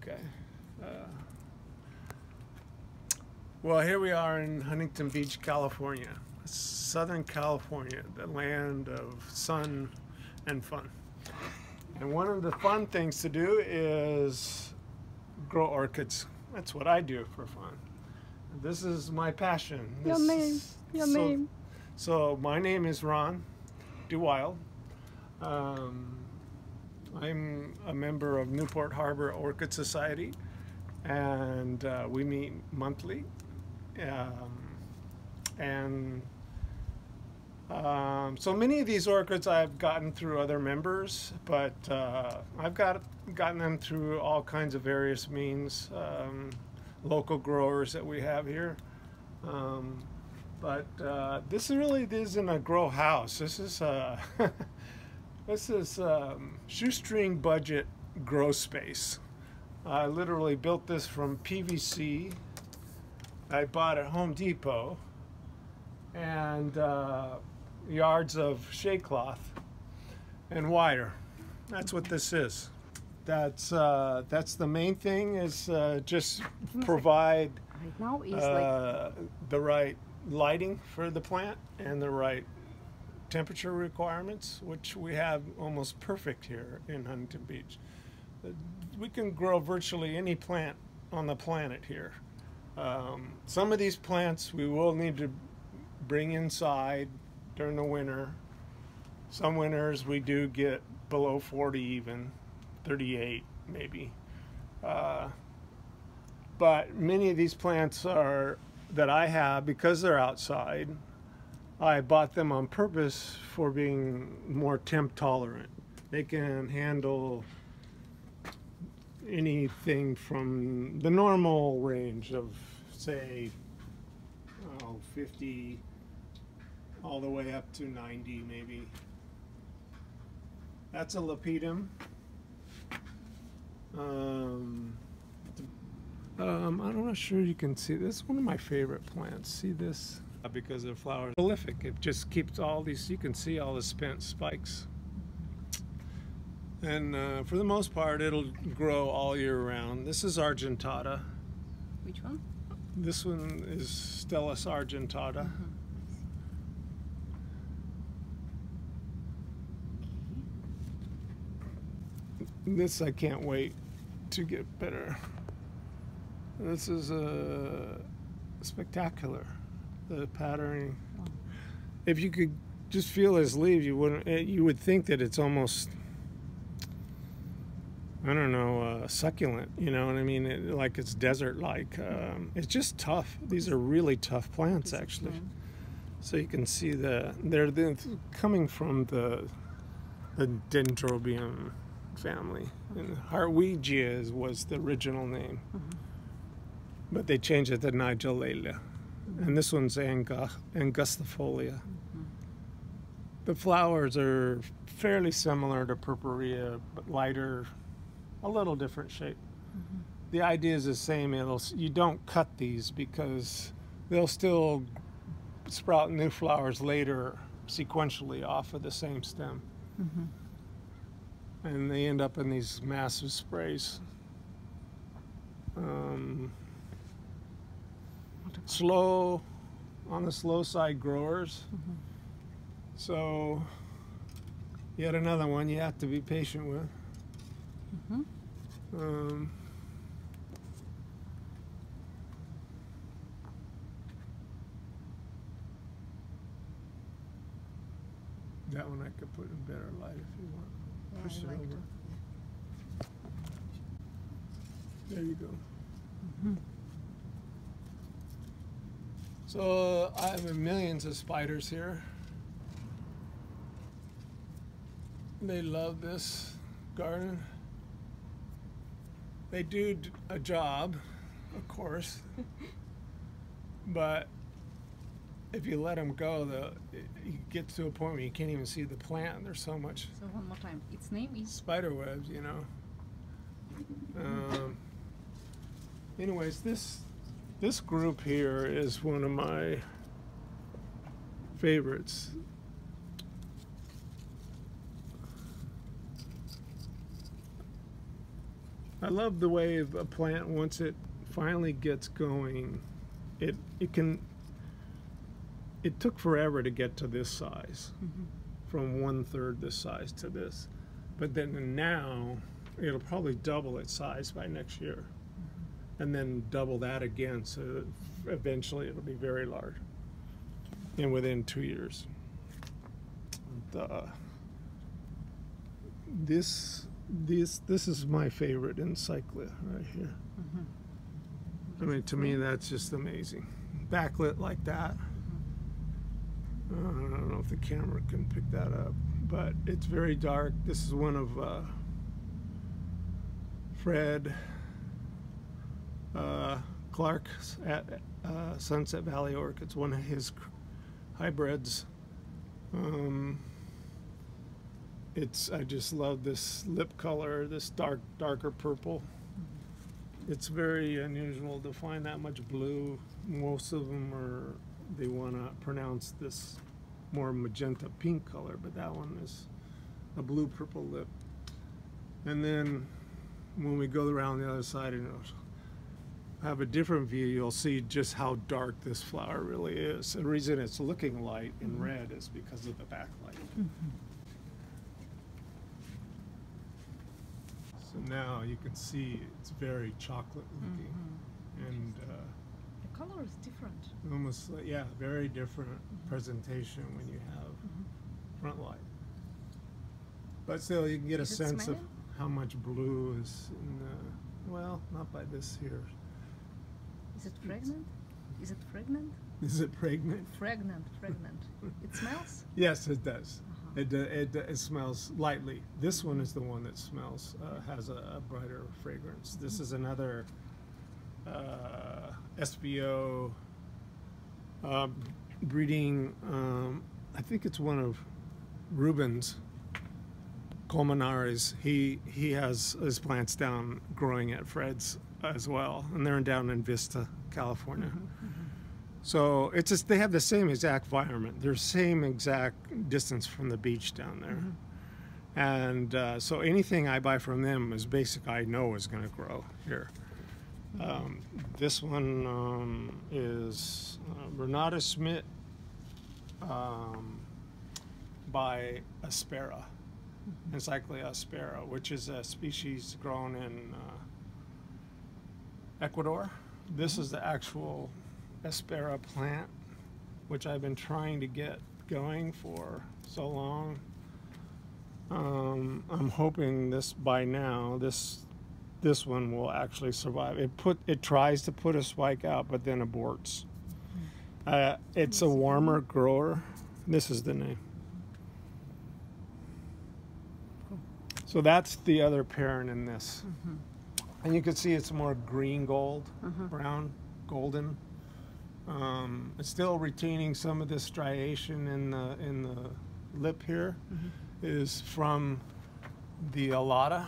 Okay. Uh, well, here we are in Huntington Beach, California. Southern California, the land of sun and fun. And one of the fun things to do is grow orchids. That's what I do for fun. This is my passion. Your name. Your name. So my name is Ron DeWild. I'm a member of Newport Harbor Orchid Society, and we meet monthly. So many of these orchids I've gotten through other members, but I've gotten them through all kinds of various means, local growers that we have here. But this really isn't a grow house. This is this is shoestring budget grow space. I literally built this from PVC. I bought at Home Depot, and yards of shade cloth and wire. That's what this is. That's the main thing, is just provide the right lighting for the plant and the right temperature requirements, which we have almost perfect here in Huntington Beach. We can grow virtually any plant on the planet here. Some of these plants we will need to bring inside during the winter. Some winters we do get below 40, even 38 maybe. But many of these plants that I have, because they're outside, I bought them on purpose for being more temp tolerant. They can handle anything from the normal range of, say, 50 all the way up to 90 maybe. That's a lapidum. I'm not sure you can see this. One of my favorite plants. See this? Because the flower is prolific. It just keeps all these, you can see all the spent spikes. And for the most part, it'll grow all year round. This is Argentata. Which one? This one is Stelis Argentata. This I can't wait to get better. This is spectacular. The patterning. If you could just feel his leaves, you would think that it's almost, I don't know, succulent. You know what I mean? Like it's desert-like. It's just tough. These are really tough plants, actually. So you can see they're coming from the Dendrobium family. And Hartwigia was the original name, but they changed it to Nigellala. And this one's Angustifolia. The flowers are fairly similar to Purpurea, but lighter, a little different shape. The idea is the same. You don't cut these because they'll still sprout new flowers later sequentially off of the same stem. And they end up in these massive sprays. On the slow side growers. So yet another one you have to be patient with. That one I could put in better light if you want. Push it over. There you go. So I have millions of spiders here. They love this garden. They do a job, of course, but if you let them go, you get to a point where you can't even see the plant. There's so much. So one more time. Its name is? Spider webs, you know. Anyways, this group here is one of my favorites. I love the way a plant, once it finally gets going, it took forever to get to this size, from 1/3 this size to this. But then now, it'll probably double its size by next year. And then double that again, so eventually it'll be very large. And within 2 years. This is my favorite encyclia right here. I mean, to me, that's just amazing. Backlit like that. I don't know if the camera can pick that up, but it's very dark. This is one of Fred Clark's at Sunset Valley Orchids, one of his hybrids. I just love this lip color, this darker purple. It's very unusual to find that much blue. Most of them they want to pronounce this more magenta pink color, but that one is a blue purple lip. And then when we go around the other side and have a different view, you'll see just how dark this flower really is. The reason it's looking light in red is because of the backlight. So now you can see it's very chocolate looking, and the color is different. almost like, yeah, very different presentation when you have front light. But still, you can get a sense of how much blue is in the, well, not by this here. Is it fragrant? Is it fragrant? Is it pregnant? Fragrant. It smells? Yes, it does. It smells lightly. This one is the one that smells, has a brighter fragrance. This is another SBO breeding, I think it's one of Ruben's Colmenares. He has his plants down growing at Fred's as well, and they're down in Vista, California. So it's just, they have the same exact environment. They're same exact distance from the beach down there. And so anything I buy from them is basic, I know is going to grow here. This one is Renata Schmidt by Aspera, Encyclia Aspera, which is a species grown in Ecuador. This is the actual Aspera plant, which I've been trying to get going for so long. I'm hoping by now this one will actually survive. It tries to put a spike out, but then aborts. It's a warmer grower. This is the name. So that's the other parent in this. And you can see it's more green gold, brown, golden. It's still retaining some of this striation in the lip here. Is from the Alata.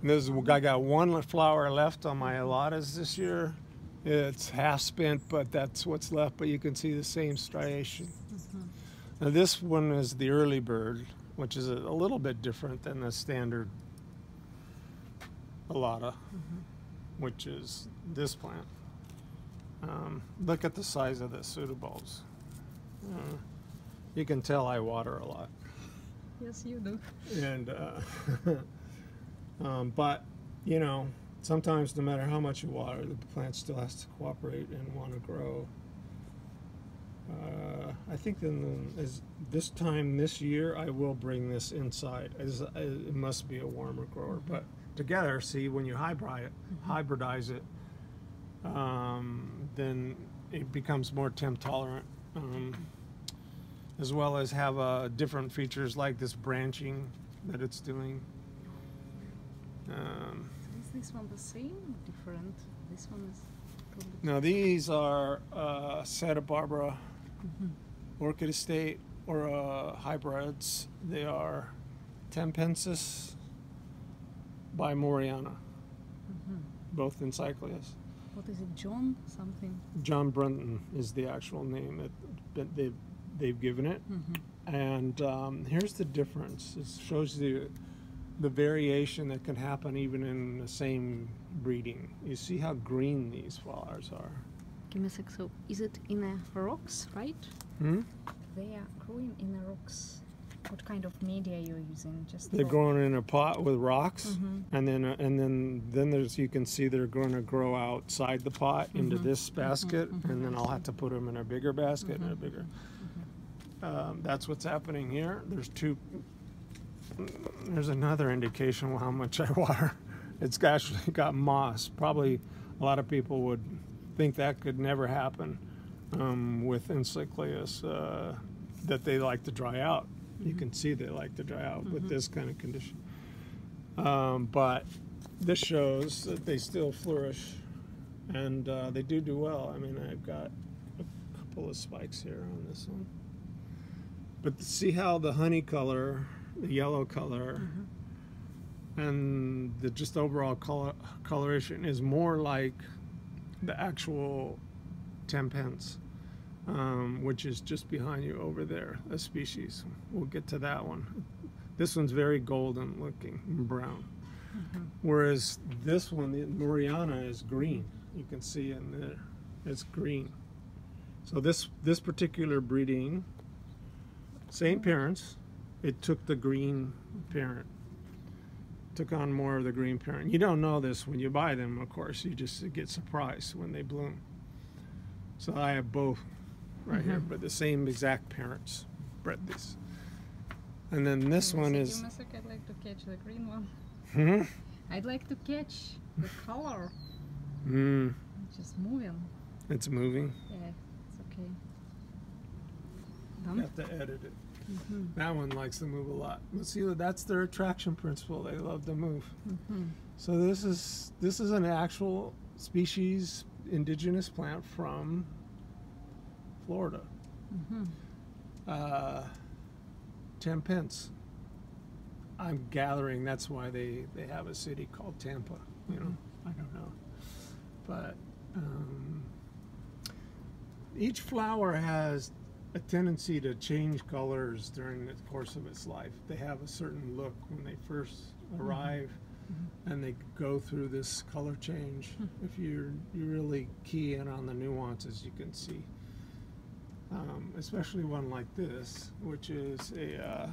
I got one flower left on my Alatas this year. It's half spent, but that's what's left. But you can see the same striation. Now this one is the early bird, which is a little bit different than the standard Alata, which is this plant. Look at the size of the pseudobulbs. You can tell I water a lot. Yes, you do. And but you know, sometimes no matter how much you water, the plant still has to cooperate and want to grow. I think this time this year I will bring this inside. It must be a warmer grower, but together, see, when you hybridize it, then it becomes more temp tolerant, as well as have different features like this branching that it's doing. Is this one the same? Different? This one is probably... Now these are Santa Barbara Orchid Estate or hybrids. They are Tempensis by Moriana, both encyclias. What is it, John something? John Brunton is the actual name that they've given it. And here's the difference. It shows you the variation that can happen even in the same breeding. You see how green these flowers are. Give me a sec. So, is it in a rocks, right? Hmm? They are growing in a rocks. What kind of media you're using? Just They're for- growing in a pot with rocks, Mhm. and then there's, you can see they're going to grow outside the pot into this basket, and then I'll have to put them in a bigger basket and a bigger. That's what's happening here. There's another indication of how much I water. It's actually got moss. Probably a lot of people would think that could never happen with encycleus, that they like to dry out. You can see they like to dry out with this kind of condition. But this shows that they still flourish, and they do well. I mean, I've got a couple of spikes here on this one. But see how the honey color, the yellow color, and the just overall coloration is more like the actual tenpence, which is just behind you over there, a species. We'll get to that one. This one's very golden looking, brown. Whereas this one, the Muriana, is green. You can see in there, it's green. So this particular breeding, same parents, it took the green parent. Took on more of the green parent. You don't know this when you buy them, of course. You just get surprised when they bloom. So I have both right here, but the same exact parents bred this. And then this one is... I'd like to catch the green one. Hmm? I'd like to catch the color. Mm. It's just moving. It's moving. Yeah, it's okay. You Done? have to edit it. That one likes to move a lot. But see, that's their attraction principle. They love to move. So this is an actual species indigenous plant from Florida. Tenpence. I'm gathering that's why they have a city called Tampa. You know, I don't know, but each flower has a tendency to change colors during the course of its life. They have a certain look when they first arrive, and they go through this color change. If you really key in on the nuances, you can see. Especially one like this, which is a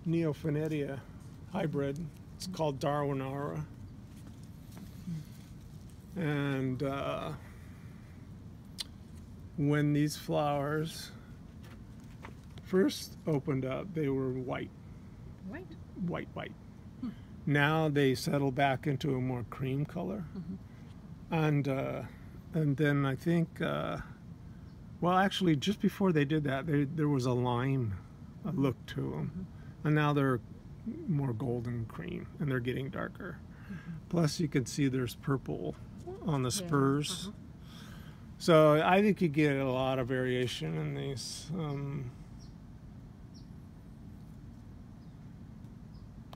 Neophanetia hybrid. It's called Darwinara. And when these flowers first opened up, they were white. White. Now they settle back into a more cream color. And then I think, well, actually, just before they did that, there was a lime look to them. And now they're more golden cream, and they're getting darker. Plus, you can see there's purple on the spurs. So I think you get a lot of variation in these.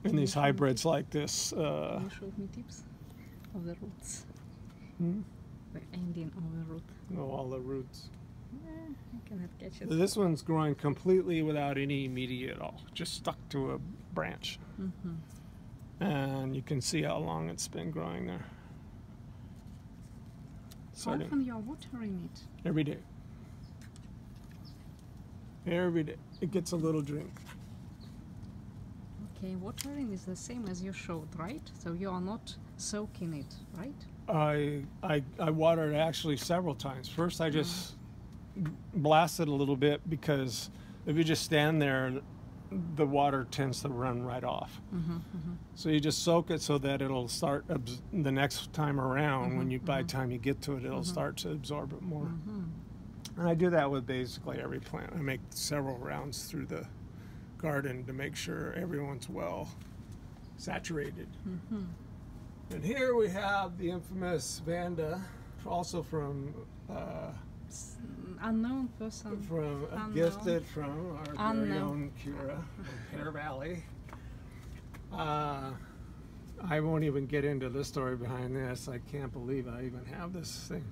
In these hybrids like this. You showed me tips of the roots. The ending of the root. Oh, all the roots. I cannot catch it. This one's growing completely without any media at all, just stuck to a branch. And you can see how long it's been growing there. How often you're watering it? Every day. Every day. It gets a little drink. Okay, watering is the same as you showed, right? So you are not soaking it, right? I watered it actually several times. First I just blasted a little bit, because if you just stand there, the water tends to run right off. So you just soak it so that it'll start the next time around, when you by the time you get to it, it'll start to absorb it more. And I do that with basically every plant. I make several rounds through the garden to make sure everyone's well saturated. And here we have the infamous Vanda, also from unknown person. Gifted from our very own Kira of Pear Valley. I won't even get into the story behind this. I can't believe I even have this thing.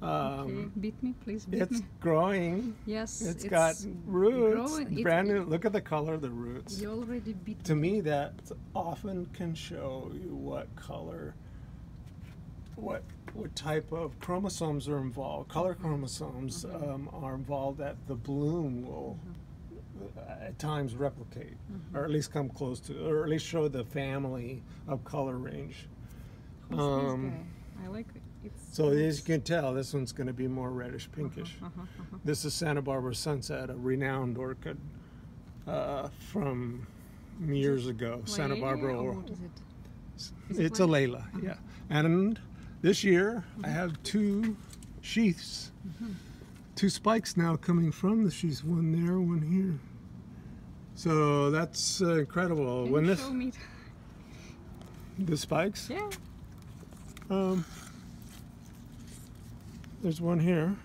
Okay, beat me, please beat It's me. growing. Yes, It's got roots. growing. Brand new. Look at the color of the roots. You already beat To me. me, that often can show you what color, what type of chromosomes are involved. Color chromosomes are involved that the bloom will at times replicate, or at least come close to, or at least show the family of color range. Who's this guy? I like it. It's So as you can tell, this one's going to be more reddish pinkish. Uh-huh. This is Santa Barbara Sunset, a renowned orchid from years ago. Santa Barbara. Or what is it? Is it It's a like- Layla, yeah. And this year I have 2 sheaths, 2 spikes now coming from the sheaths. One there, one here. So that's incredible. Can When you this show me? the spikes, Yeah. there's one here,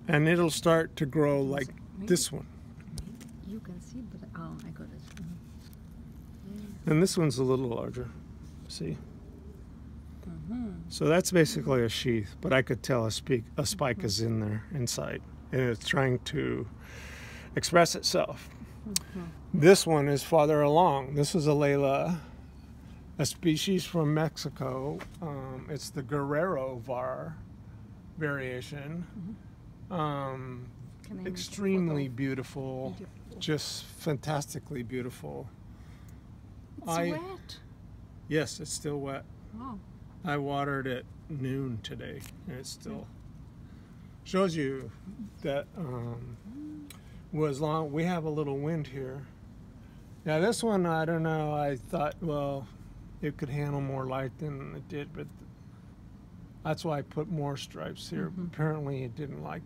and it'll start to grow like this one. You can see, but oh, I got it. And this one's a little larger. See? Mm-hmm. So that's basically a sheath, but I could tell a spike is in there inside, and it's trying to express itself. This one is farther along. This is a Layla, a species from Mexico. It's the Guerrero var variation. Can I make a Extremely photo? beautiful, Beautiful. just fantastically beautiful. It's wet. Yes, it's still wet. Wow. I watered at noon today, and it's still shows you that was long. We have a little wind here. Now this one, I don't know. I thought, well, it could handle more light than it did, but that's why I put more stripes here. Apparently, it didn't like.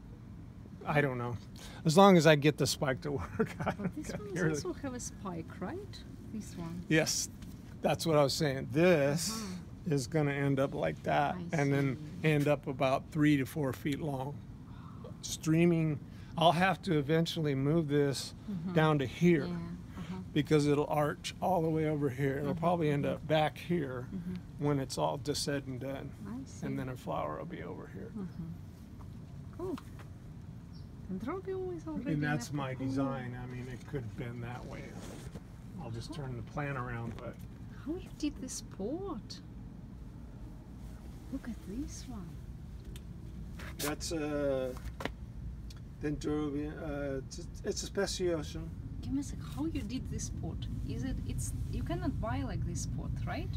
I don't know. As long as I get the spike to work. I But don't this one care. also have a spike, right? This one. Yes, that's what I was saying. This is going to end up like that, I and then end up about 3 to 4 feet long, streaming. I'll have to eventually move this down to here Yeah. because it'll arch all the way over here. It'll probably end up back here when it's all just said and done, I see. and then a flower will be over here. Cool. Dendrobium is already. And that's left. my design. I mean, it could have been that way. I'll just turn the plan around, but How you did this pot? Look at this one. that's Dendrobium. It's a speciation. Give me a sec. How you did this pot? Is it? It's you cannot buy like this pot, right?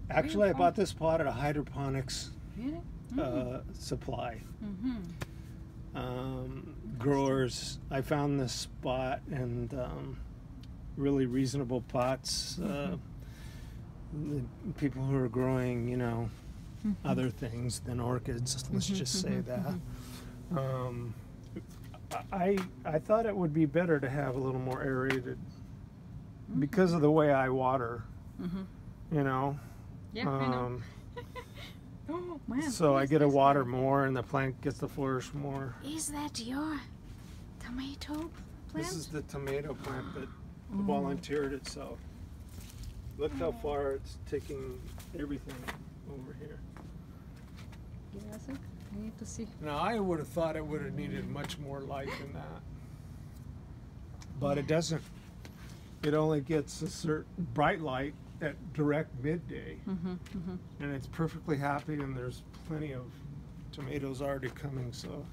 Actually, I bought this pot at a hydroponics Really? supply. Mm-hmm. Growers, I found this spot and really reasonable pots. The people who are growing, you know, other things than orchids. Let's just say that. I thought it would be better to have a little more aerated because of the way I water. You know. Yeah, I know. Oh man. So what I is get to this water one? more, and the plant gets to flourish more. Is that your tomato plant? This is the tomato plant that volunteered itself. Look how far it's taking everything over here. Give me a sec. I need to see. Now, I would have thought it would have needed much more light than that. But it doesn't. It only gets a certain bright light at direct midday. And it's perfectly happy, and there's plenty of tomatoes already coming, so